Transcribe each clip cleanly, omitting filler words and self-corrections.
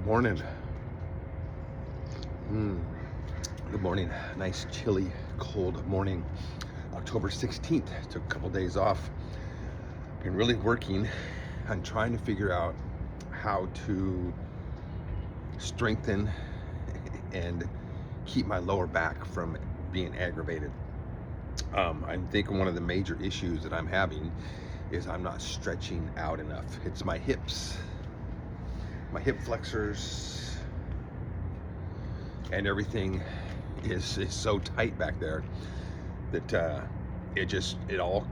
Good morning. Good morning. Nice, chilly, cold morning. October 16th. Took a couple days off. Been really working on trying to figure out how to strengthen and keep my lower back from being aggravated. I'm thinking one of the major issues that I'm having is I'm not stretching out enough. It's my hips, my hip flexors, and everything is so tight back there that it all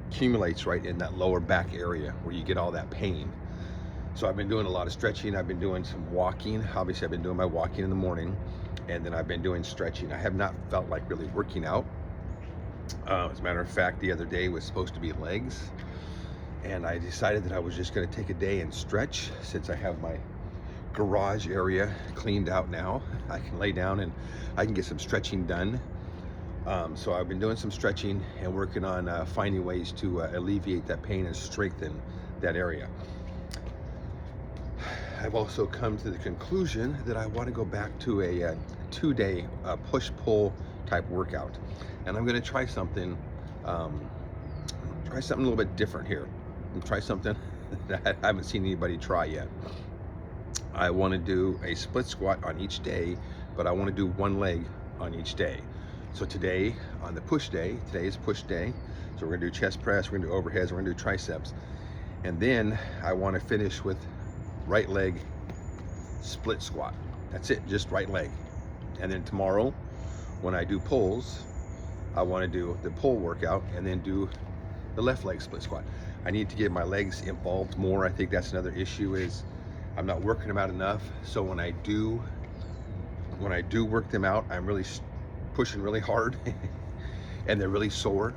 accumulates right in that lower back area where you get all that pain. So I've been doing a lot of stretching. I've been doing some walking. Obviously I've been doing my walking in the morning, and then I've been doing stretching. I have not felt like really working out. As a matter of fact, the other day was supposed to be legs, and I decided that I was just going to take a day and stretch. Since I have my garage area cleaned out now, I can lay down and I can get some stretching done. So I've been doing some stretching and working on finding ways to alleviate that pain and strengthen that area. I've also come to the conclusion that I want to go back to a 2-day push-pull type workout, and I'm going to try something a little bit different here, and try something that I haven't seen anybody try yet. I want to do a split squat on each day, but I want to do one leg on each day. So today, on the push day, today is push day, so we're going to do chest press, we're going to do overheads, we're going to do triceps, and then I want to finish with right leg split squat. That's it, just right leg. And then tomorrow, when I do pulls, I want to do the pull workout and then do the left leg split squat. I need to get my legs involved more. I think that's another issue, is I'm not working them out enough. So when I do work them out, I'm really pushing really hard and they're really sore.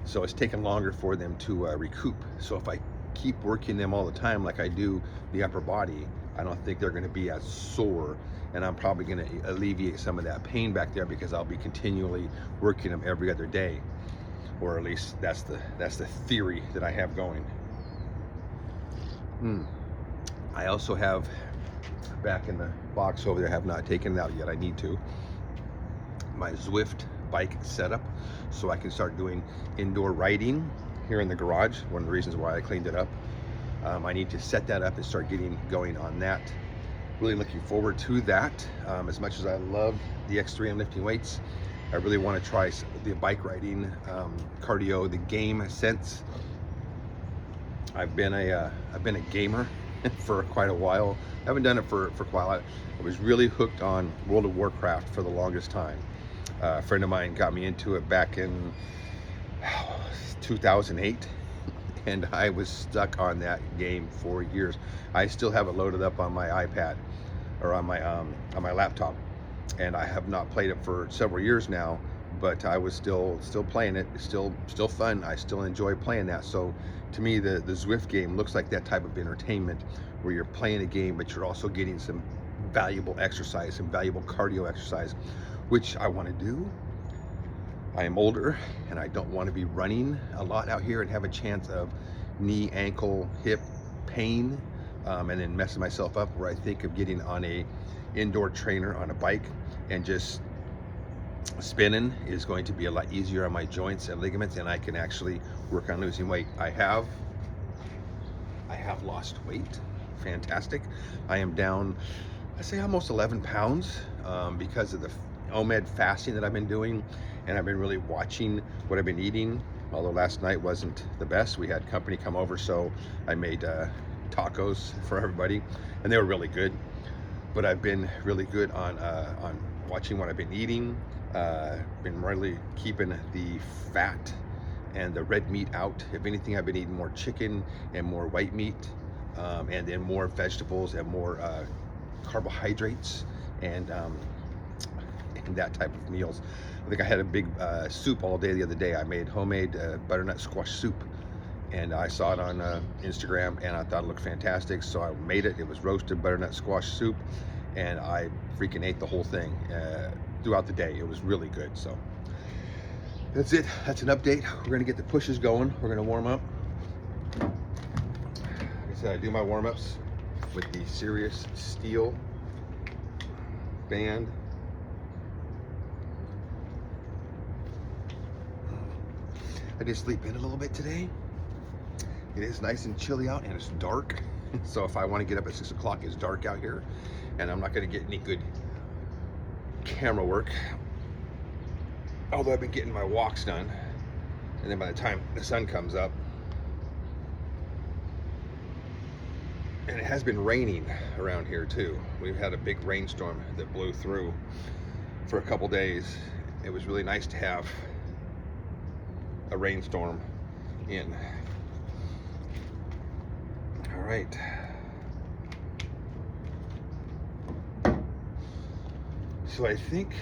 So it's taking longer for them to recoup. So if I keep working them all the time like I do the upper body, I don't think they're going to be as sore, and I'm probably going to alleviate some of that pain back there because I'll be continually working them every other day, or at least that's the theory that I have going. I also have back in the box over there, have not taken it out yet. I need to. My Zwift bike setup, so I can start doing indoor riding here in the garage. One of the reasons why I cleaned it up. I need to set that up and start getting going on that. Really looking forward to that. As much as I love the X3 and lifting weights, I really want to try the bike riding, cardio, the game sense. I've been a gamer for quite a while. I haven't done it for quite a while. I was really hooked on World of Warcraft for the longest time. A friend of mine got me into it back in 2008, and I was stuck on that game for years. I still have it loaded up on my iPad or on my laptop, and I have not played it for several years now, but I was still playing it. It's still fun. I still enjoy playing that. So to me, the Zwift game looks like that type of entertainment where you're playing a game but you're also getting some valuable exercise, some valuable cardio exercise, which I want to do. I am older and I don't want to be running a lot out here and have a chance of knee, ankle, hip pain, and then messing myself up, where I think of getting on a indoor trainer on a bike and just spinning is going to be a lot easier on my joints and ligaments, and I can actually work on losing weight. I have lost weight. Fantastic. I am down, I say almost 11 pounds because of the OMED fasting that I've been doing, and I've been really watching what I've been eating. Although last night wasn't the best, we had company come over, so I made tacos for everybody, and they were really good. But I've been really good on watching what I've been eating. Been really keeping the fat and the red meat out. If anything, I've been eating more chicken and more white meat, and then more vegetables and more carbohydrates and that type of meals. I think I had a big soup all day the other day. I made homemade butternut squash soup, and I saw it on Instagram and I thought it looked fantastic, so I made it. It was roasted butternut squash soup, and I freaking ate the whole thing throughout the day. It was really good. So that's it. That's an update. We're gonna get the pushes going. We're gonna warm up. Like I said, I do my warm-ups with the Serious Steel band. I did sleep in a little bit today. It is nice and chilly out and it's dark. So if I want to get up at 6 o'clock, it's dark out here and I'm not going to get any good camera work. Although I've been getting my walks done. And then by the time the sun comes up, and it has been raining around here too. We've had a big rainstorm that blew through for a couple days. It was really nice to have a rainstorm in. All right. So I think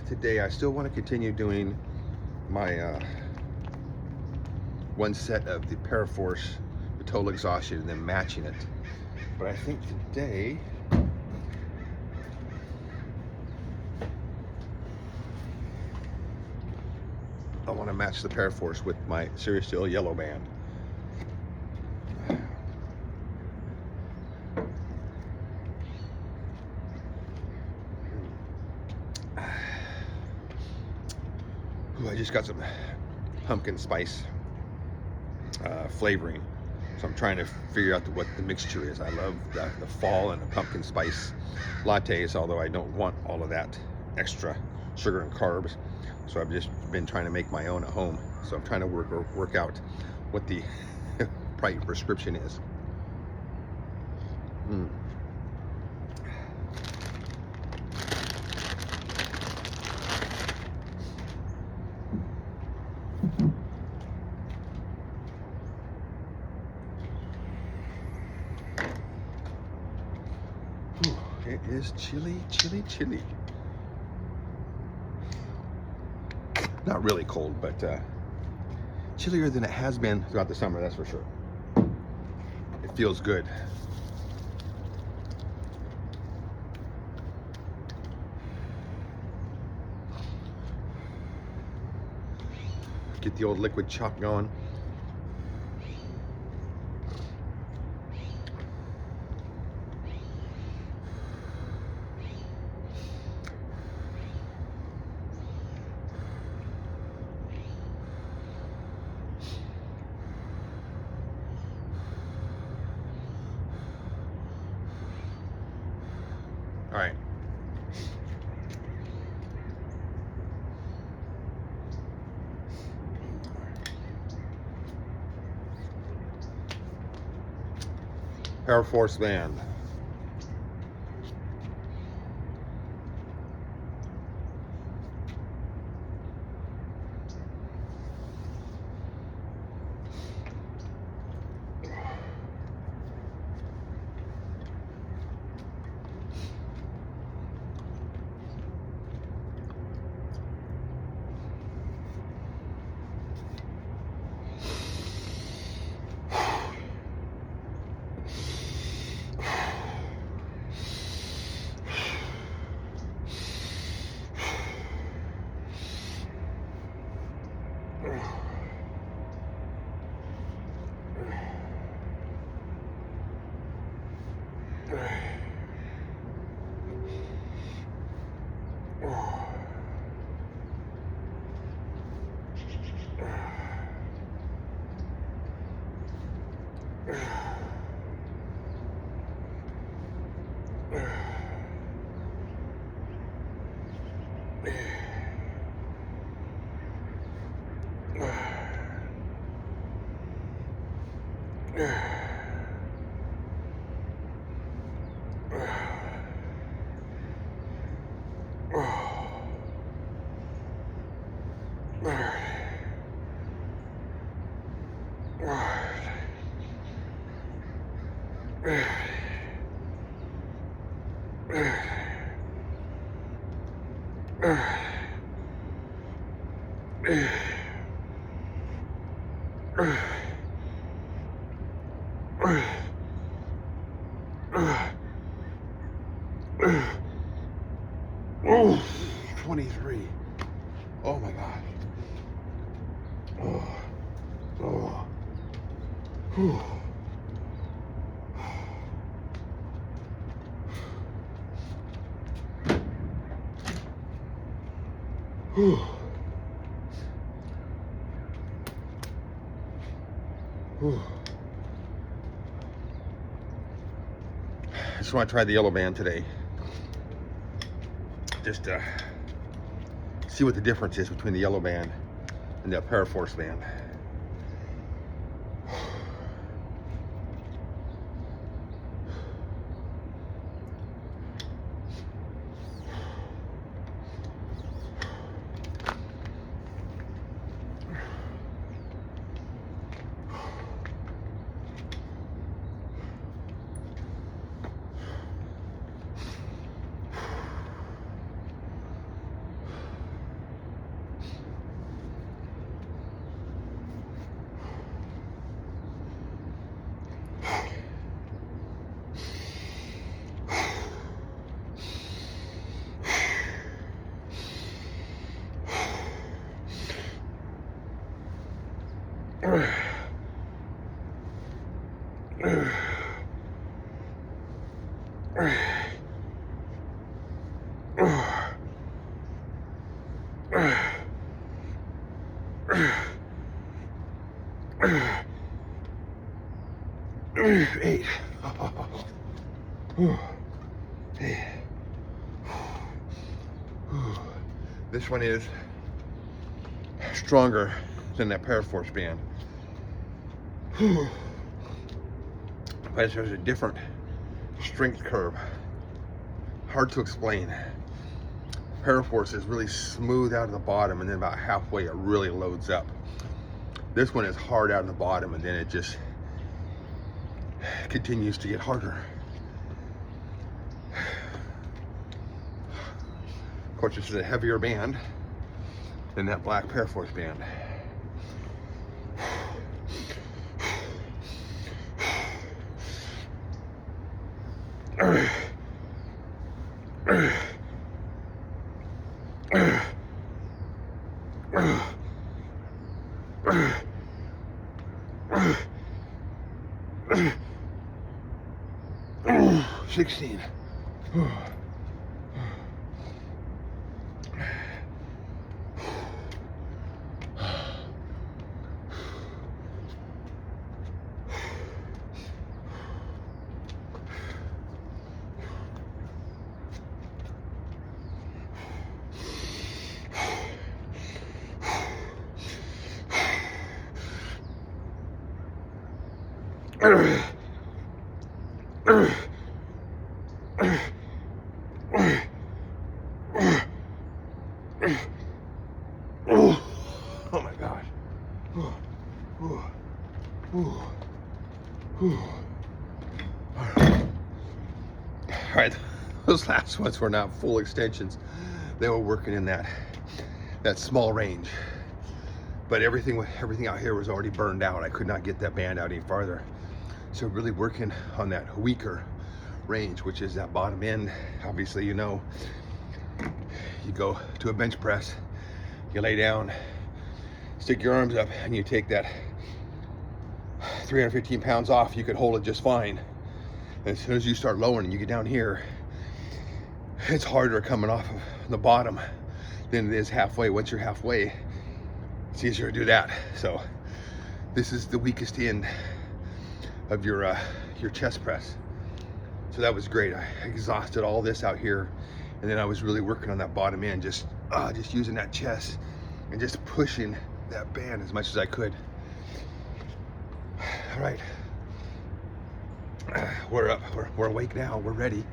today I still want to continue doing my one set of the Paraforce, the total exhaustion, and then matching it. But I think today I want to match the Paraforce with my Serious Steel yellow band. Ooh, I just got some pumpkin spice flavoring, so I'm trying to figure out what the mixture is. I love the fall and the pumpkin spice lattes, although I don't want all of that extra sugar and carbs, so I've just been trying to make my own at home. So I'm trying to work out what the right prescription is. It is chilly, chilly, chilly. Not really cold, but chillier than it has been throughout the summer, that's for sure. It feels good. Get the old liquid chop going. All right. Paraforce band. Oh, 23. Oh my God. Oh. Oh. Whew. Whew. Whew. I just want to try the yellow band today. Just see what the difference is between the yellow band and the Paraforce band. Eight. This one is stronger than that Paraforce band. But there's a different strength curve. Hard to explain. Paraforce is really smooth out of the bottom, and then about halfway it really loads up. This one is hard out of the bottom, and then it just continues to get harder. Of course, this is a heavier band than that black Paraforce band. Oh, 16. Oh my gosh. All right, those last ones were not full extensions. They were working in that small range. But everything out here was already burned out. I could not get that band out any farther. So really working on that weaker range, which is that bottom end. Obviously, you know, you go to a bench press, you lay down, stick your arms up, and you take that 315 pounds off, you could hold it just fine. And as soon as you start lowering and you get down here, it's harder coming off of the bottom than it is halfway. Once you're halfway, it's easier to do that. So this is the weakest end of your chest press. So that was great. I exhausted all this out here, and then I was really working on that bottom end, just using that chest and just pushing that band as much as I could. All right, we're up, we're awake now, we're ready.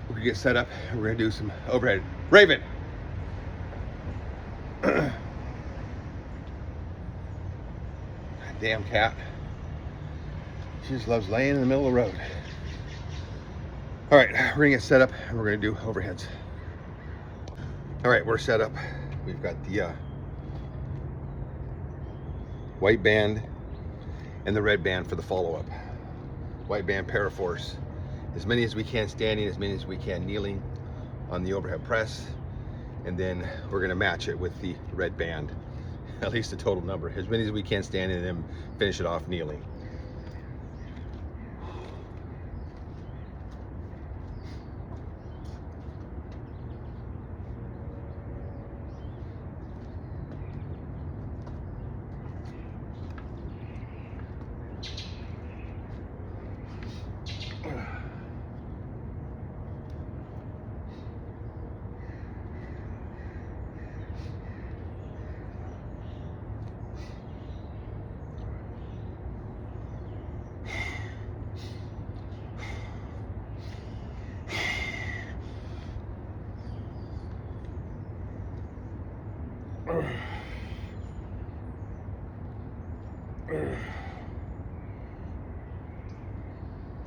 We're gonna get set up and we're gonna do some overhead. Raven! Damn cat. She just loves laying in the middle of the road. All right, we're gonna get set up and we're gonna do overheads. All right, we're set up. We've got the white band and the red band for the follow-up. White band Paraforce. As many as we can standing, as many as we can kneeling on the overhead press. And then we're gonna match it with the red band. At least the total number. As many as we can standing and then finish it off kneeling.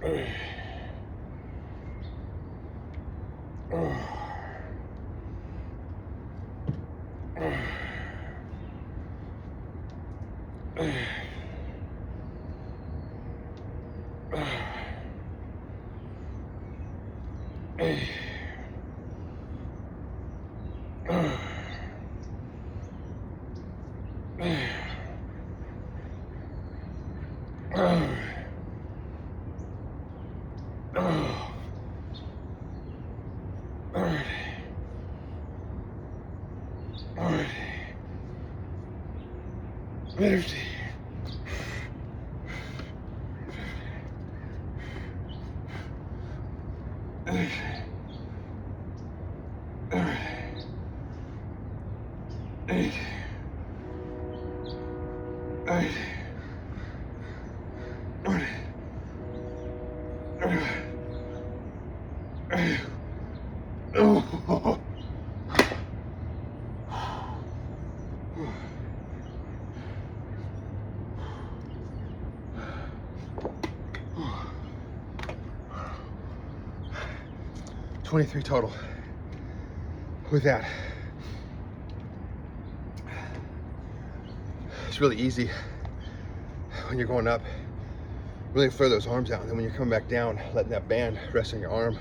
Oh. 23 total with that. It's really easy when you're going up, really flare those arms out, and then when you're coming back down, letting that band rest on your arm.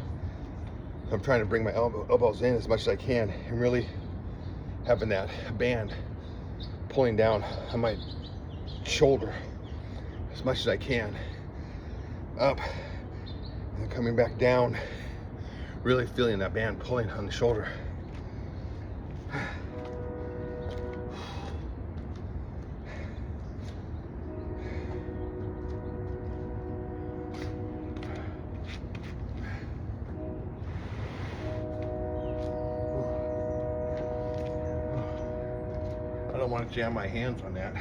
I'm trying to bring my elbows in as much as I can, and really having that band pulling down on my shoulder as much as I can, up, and coming back down, really feeling that band pulling on the shoulder. I don't want to jam my hands on that.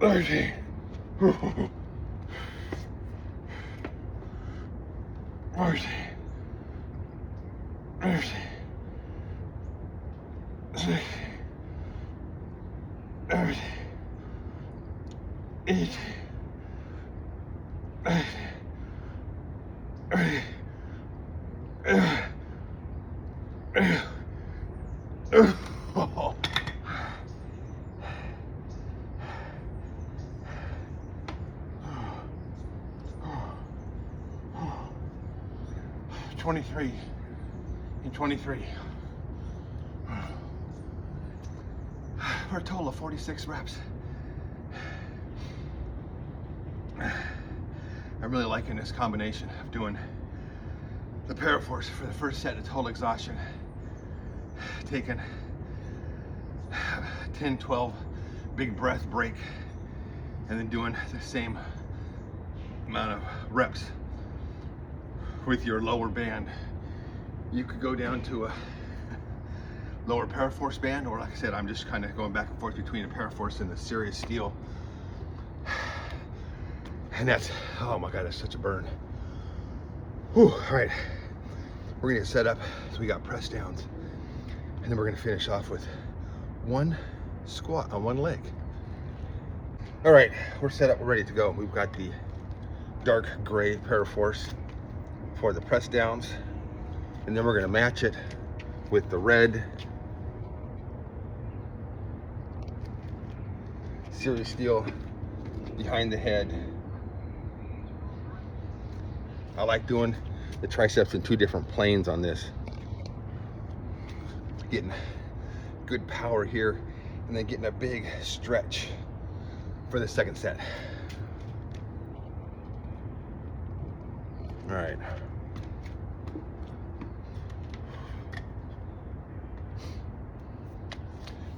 Mercy. Mercy. Mercy. 60. 70. 80. 90. 23 and 23 for a total of 46 reps. I'm really liking this combination of doing the paraforce for the first set of total exhaustion, taking 10-12 big breath break, and then doing the same amount of reps with your lower band. You could go down to a lower paraforce band, or like I said, I'm just kind of going back and forth between the paraforce and the serious steel. And that's, oh my God, that's such a burn. Whew, all right, we're gonna get set up. So we got press downs, and then we're gonna finish off with one squat on one leg. All right, we're set up, we're ready to go. We've got the dark gray paraforce for the press downs, and then we're going to match it with the red serious steel behind the head I like doing the triceps in 2 different planes on this. Getting good power here, and then getting a big stretch for the second set. All right.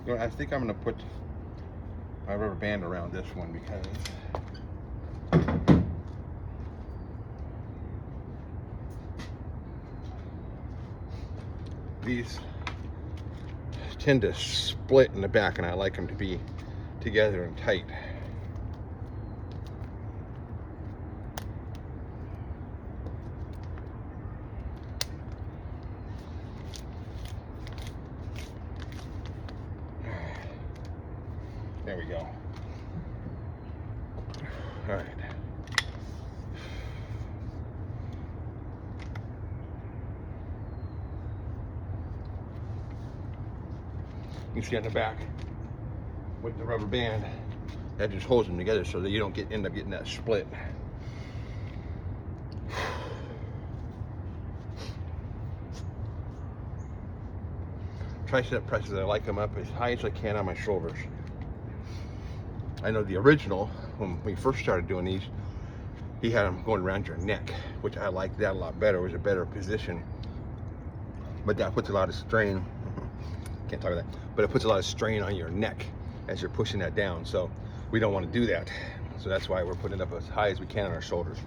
You know, I think I'm gonna put my rubber band around this one because these tend to split in the back, and I like them to be together and tight. There we go. All right. You can see on the back with the rubber band, that just holds them together so that you don't end up getting that split. Tricep presses, I like them up as high as I can on my shoulders. I know the original, when we first started doing these, he had them going around your neck, which I like that a lot better. It was a better position, but that puts a lot of strain. Can't talk about that, but it puts a lot of strain on your neck as you're pushing that down. So we don't want to do that. So that's why we're putting it up as high as we can on our shoulders.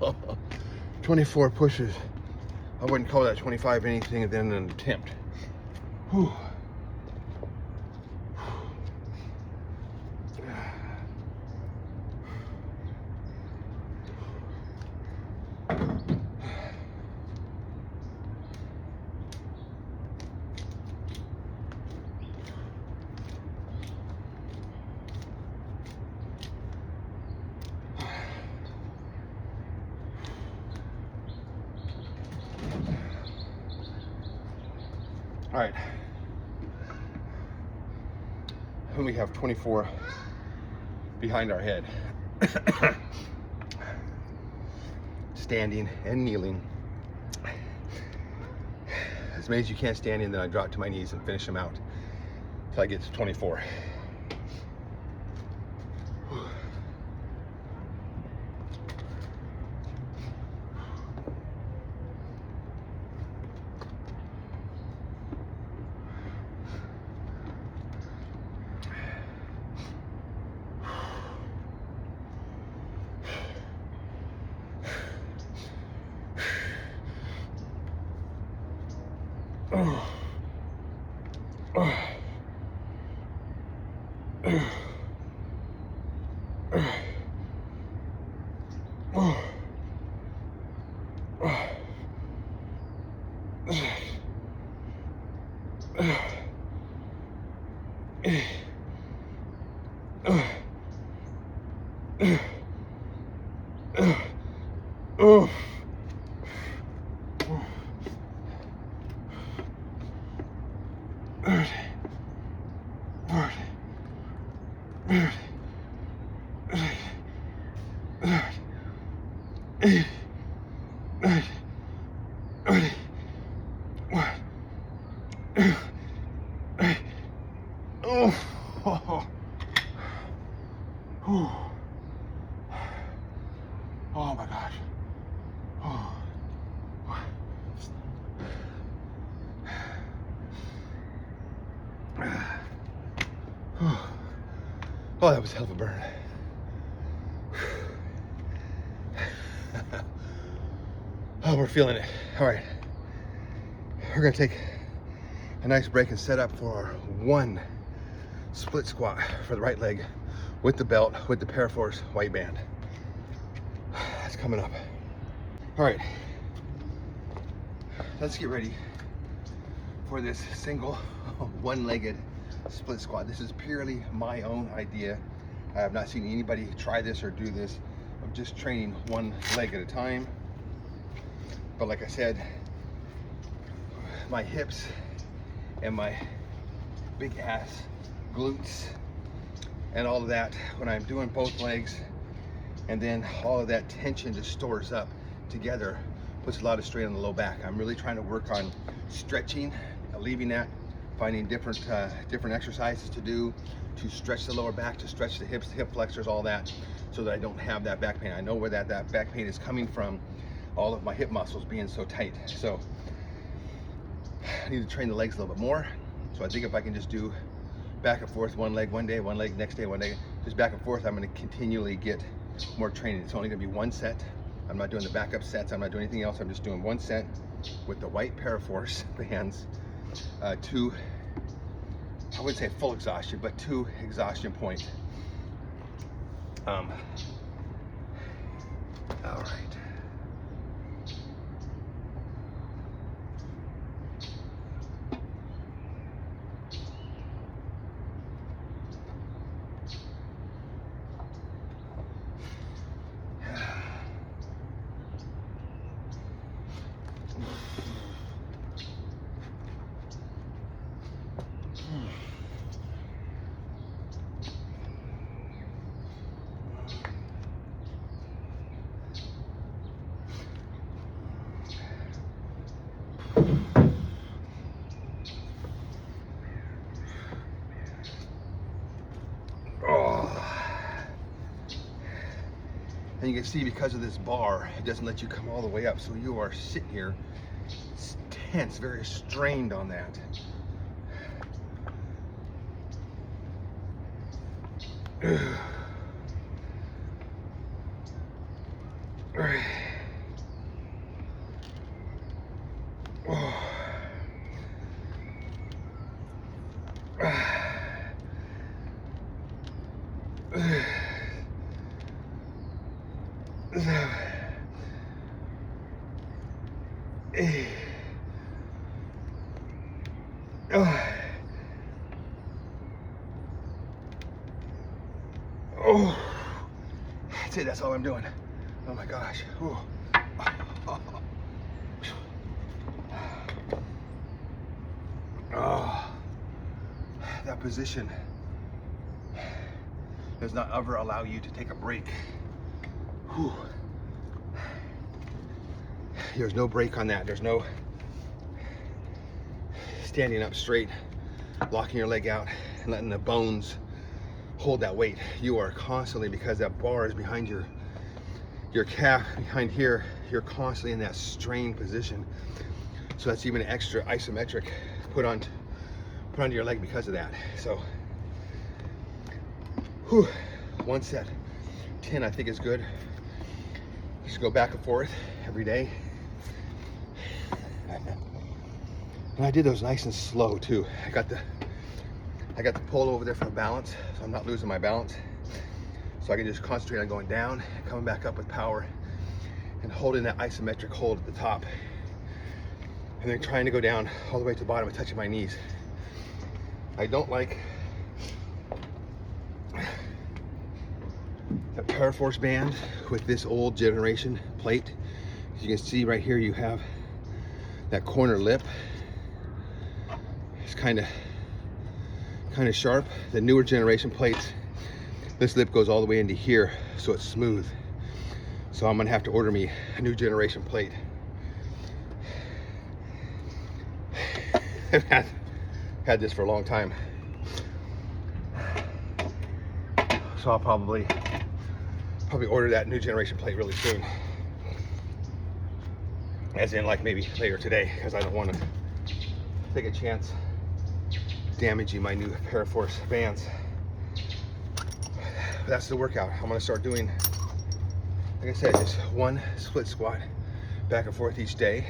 Oh, 24 pushes. I wouldn't call that 25 anything than an attempt. Whew. All right, and we have 24 behind our head. Standing and kneeling. As many as you can standing, then I drop to my knees and finish them out until I get to 24. Oh, that was a hell of a burn. Oh, we're feeling it. All right, we're gonna take a nice break and set up for our 1 split squat for the right leg with the belt, with the Paraforce white band. That's coming up. All right, let's get ready for this single one-legged split squat. This is purely my own idea. I have not seen anybody try this or do this. I'm just training one leg at a time. But like I said, my hips and my big ass glutes and all of that, when I'm doing both legs, and then all of that tension just stores up together, puts a lot of strain on the low back. I'm really trying to work on stretching, leaving that, finding different exercises to do to stretch the lower back, to stretch the hips, the hip flexors, all that, so that I don't have that back pain. I know where that back pain is coming from, all of my hip muscles being so tight. So I need to train the legs a little bit more. So I think if I can just do back and forth, one leg one day, one leg next day, one day, just back and forth, I'm going to continually get more training. It's only going to be 1 set. I'm not doing the backup sets. I'm not doing anything else. I'm just doing 1 set with the white Paraforce bands to, I wouldn't say full exhaustion, but to exhaustion point. All right. And you can see, because of this bar, it doesn't let you come all the way up. So you are sitting here tense, very strained on that. Oh, that's it. That's all I'm doing. Oh my gosh. Ooh. Oh, that position does not ever allow you to take a break. Whew. There's no break on that. There's no standing up straight, locking your leg out, and letting the bones hold that weight. You are constantly, because that bar is behind your calf, behind here, you're constantly in that strained position. So that's even an extra isometric put onto your leg because of that. So, whew, 1 set, 10 I think is good. Just go back and forth every day. And I did those nice and slow too. I got the pole over there for balance, so I'm not losing my balance. So I can just concentrate on going down, coming back up with power, and holding that isometric hold at the top. And then trying to go down all the way to the bottom and touching my knees. I don't like the Paraforce band with this old generation plate. As you can see right here, you have that corner lip. It's kind of sharp. The newer generation plates, this lip goes all the way into here, so it's smooth. So I'm gonna have to order me a new generation plate. I've had this for a long time, so I'll probably order that new generation plate really soon, as in like maybe later today, because I don't want to take a chance damaging my new Paraforce bands. that's the workout. I'm gonna start doing, like I said, just one split squat back and forth each day.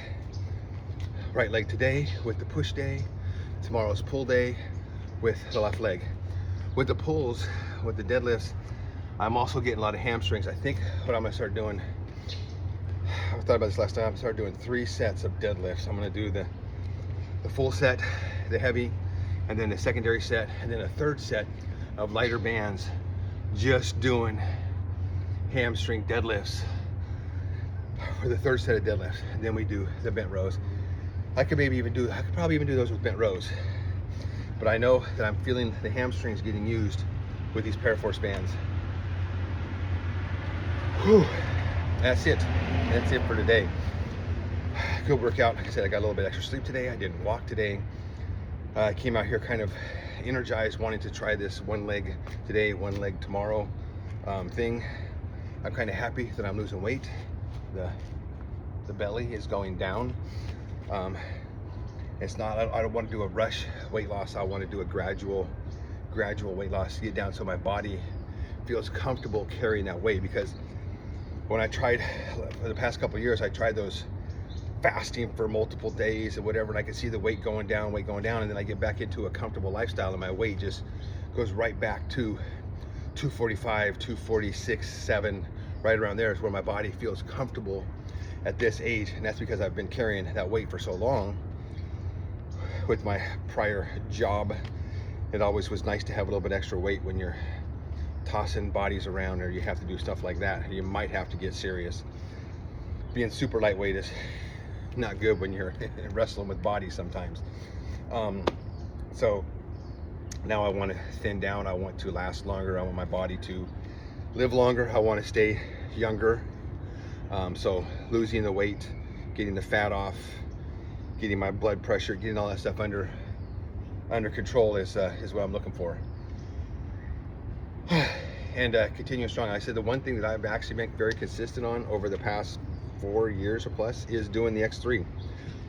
Right leg today with the push day, tomorrow's pull day with the left leg. With the pulls, with the deadlifts, I'm also getting a lot of hamstrings. I think what I'm gonna start doing, I thought about this last time, I started doing 3 sets of deadlifts. I'm gonna do the full set, the heavy, and then the secondary set, and then a third set of lighter bands, just doing hamstring deadlifts for the third set of deadlifts. And then we do the bent rows. I could probably even do those with bent rows, but I know that I'm feeling the hamstrings getting used with these Paraforce bands. Whew. That's it for today. Good workout. Like I said, I got a little bit extra sleep today. I didn't walk today. I came out here kind of energized, wanting to try this one leg today, one leg tomorrow thing. I'm kind of happy that I'm losing weight. The belly is going down. It's not, I don't want to do a rush weight loss. I want to do a gradual weight loss to get down so my body feels comfortable carrying that weight. Because when I tried, for the past couple of years, I tried those fasting for multiple days and whatever, and I could see the weight going down, and then I get back into a comfortable lifestyle and my weight just goes right back to 245, 246, 7, right around there is where my body feels comfortable at this age. And that's because I've been carrying that weight for so long. With my prior job, it always was nice to have a little bit extra weight when you're tossing bodies around or you have to do stuff like that. You might have to get serious. Being super lightweight is not good when you're wrestling with bodies sometimes. So now I want to thin down. I want to last longer. I want my body to live longer. I want to stay younger. So losing the weight, getting the fat off, getting my blood pressure, getting all that stuff under control is what I'm looking for. And continuing strong. I said the one thing that I've actually been very consistent on over the past 4 years or plus is doing the X3.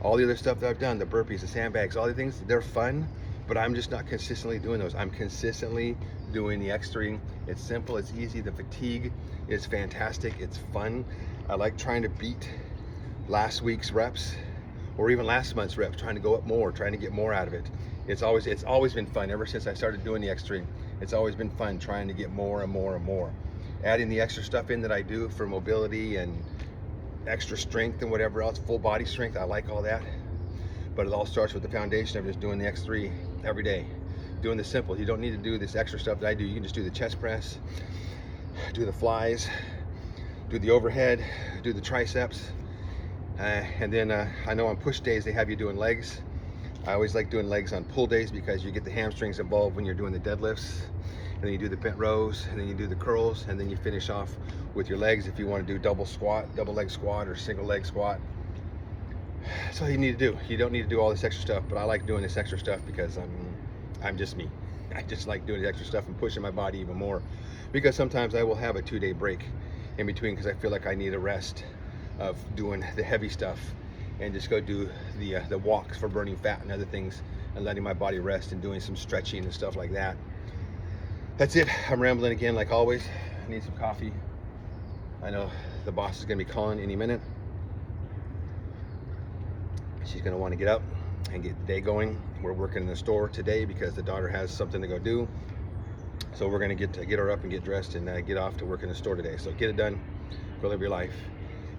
All the other stuff that I've done, the burpees, the sandbags, all the things, they're fun, but I'm just not consistently doing those. I'm consistently doing the X3. It's simple, it's easy, the fatigue is fantastic, it's fun. I like trying to beat last week's reps or even last month's reps, trying to go up more, trying to get more out of it. It's always been fun ever since I started doing the X3. It's always been fun trying to get more and more and more. Adding the extra stuff in that I do for mobility and extra strength and whatever else, full body strength, I like all that. But it all starts with the foundation of just doing the X3 every day. Doing the simple. You don't need to do this extra stuff that I do. You can just do the chest press, do the flies, do the overhead, do the triceps. And then I know on push days they have you doing legs. I always like doing legs on pull days because you get the hamstrings involved when you're doing the deadlifts. And then you do the bent rows, and then you do the curls, and then you finish off with your legs if you want to do double leg squat or single leg squat. That's all you need to do. You don't need to do all this extra stuff, but I like doing this extra stuff because I'm just me. I just like doing the extra stuff and pushing my body even more, because sometimes I will have a 2-day break in between because I feel like I need a rest of doing the heavy stuff and just go do the walks for burning fat and other things and letting my body rest and doing some stretching and stuff like that. That's it. I'm rambling again like always. I need some coffee. I know the boss is going to be calling any minute. She's going to want to get up and get the day going. We're working in the store today because the daughter has something to go do. So we're going to get her up and get dressed and get off to work in the store today. So get it done. Go live your life.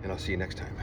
And I'll see you next time.